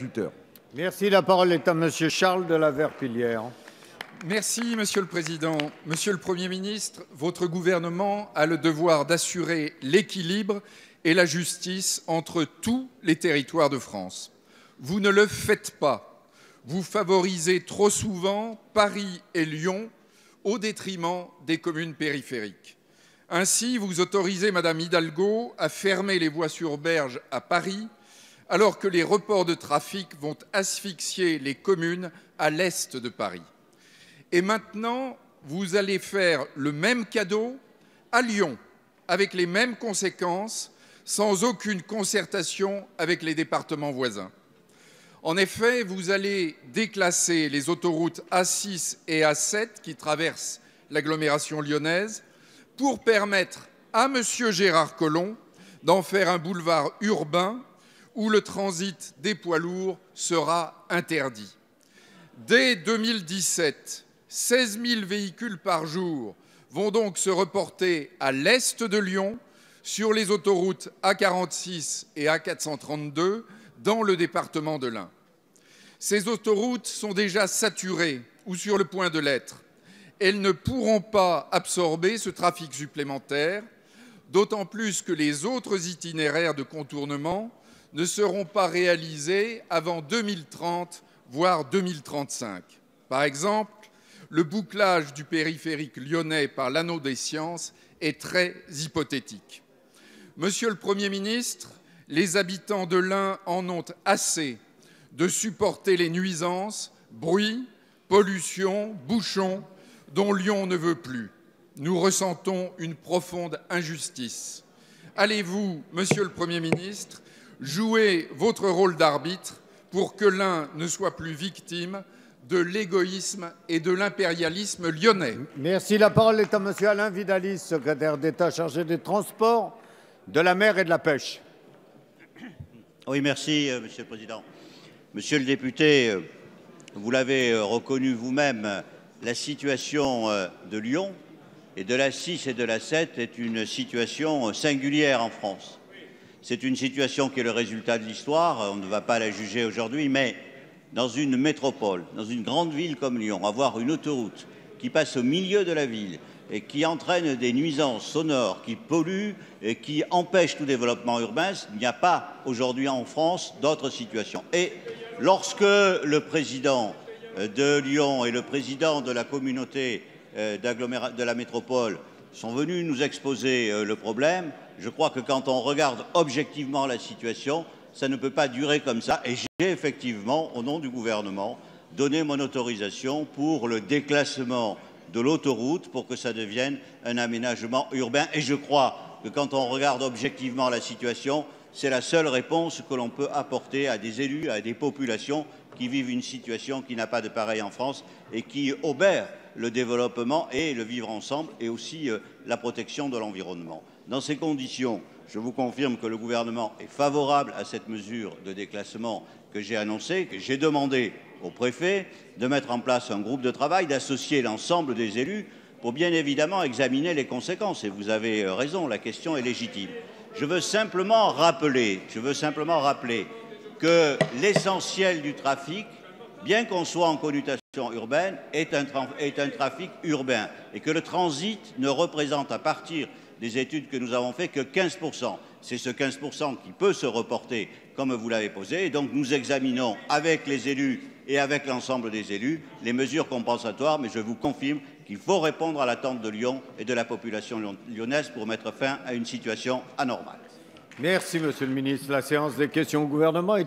agriculteurs. Merci. La parole est à Monsieur Charles de la Verpillière. Merci, Monsieur le Président. Monsieur le Premier ministre, votre gouvernement a le devoir d'assurer l'équilibre et la justice entre tous les territoires de France. Vous ne le faites pas. Vous favorisez trop souvent Paris et Lyon au détriment des communes périphériques. Ainsi, vous autorisez Madame Hidalgo à fermer les voies sur berge à Paris, alors que les reports de trafic vont asphyxier les communes à l'est de Paris. Et maintenant, vous allez faire le même cadeau à Lyon, avec les mêmes conséquences, sans aucune concertation avec les départements voisins. En effet, vous allez déclasser les autoroutes A6 et A7 qui traversent l'agglomération lyonnaise pour permettre à M. Gérard Collomb d'en faire un boulevard urbain où le transit des poids lourds sera interdit. Dès 2017, 16 000 véhicules par jour vont donc se reporter à l'est de Lyon sur les autoroutes A46 et A432 dans le département de l'Ain. Ces autoroutes sont déjà saturées ou sur le point de l'être. Elles ne pourront pas absorber ce trafic supplémentaire, d'autant plus que les autres itinéraires de contournement ne seront pas réalisés avant 2030, voire 2035. Par exemple, le bouclage du périphérique lyonnais par l'anneau des sciences est très hypothétique. Monsieur le Premier ministre, les habitants de l'Ain en ont assez de supporter les nuisances, bruits, pollution, bouchons dont Lyon ne veut plus. Nous ressentons une profonde injustice. Allez-vous, Monsieur le Premier ministre, jouer votre rôle d'arbitre pour que l'Ain ne soit plus victime de l'égoïsme et de l'impérialisme lyonnais? Merci. La parole est à Monsieur Alain Vidalies, secrétaire d'État chargé des Transports, de la mer et de la pêche. Oui, merci, Monsieur le Président. Monsieur le député, vous l'avez reconnu vous-même, la situation de Lyon et de la 6 et de la 7 est une situation singulière en France. C'est une situation qui est le résultat de l'histoire, on ne va pas la juger aujourd'hui, mais dans une métropole, dans une grande ville comme Lyon, avoir une autoroute qui passe au milieu de la ville et qui entraîne des nuisances sonores, qui polluent et qui empêchent tout développement urbain, il n'y a pas aujourd'hui en France d'autre situation. Et lorsque le président de Lyon et le président de la communauté de la métropole sont venus nous exposer le problème, je crois que quand on regarde objectivement la situation, ça ne peut pas durer comme ça. Et j'ai effectivement, au nom du gouvernement, donné mon autorisation pour le déclassement de l'autoroute pour que ça devienne un aménagement urbain. Et je crois que quand on regarde objectivement la situation, c'est la seule réponse que l'on peut apporter à des élus, à des populations qui vivent une situation qui n'a pas de pareil en France et qui obère le développement et le vivre ensemble et aussi la protection de l'environnement. Dans ces conditions, je vous confirme que le gouvernement est favorable à cette mesure de déclassement que j'ai annoncée, que j'ai demandé au préfet de mettre en place un groupe de travail, d'associer l'ensemble des élus pour bien évidemment examiner les conséquences. Et vous avez raison, la question est légitime. Je veux simplement rappeler que l'essentiel du trafic, bien qu'on soit en connotation urbaine, est un trafic urbain et que le transit ne représente à partir des études que nous avons faites que 15%. C'est ce 15% qui peut se reporter comme vous l'avez posé. Et donc nous examinons avec les élus et avec l'ensemble des élus les mesures compensatoires. Mais je vous confirme qu'il faut répondre à l'attente de Lyon et de la population lyonnaise pour mettre fin à une situation anormale. Merci, Monsieur le Ministre. La séance des questions au gouvernement est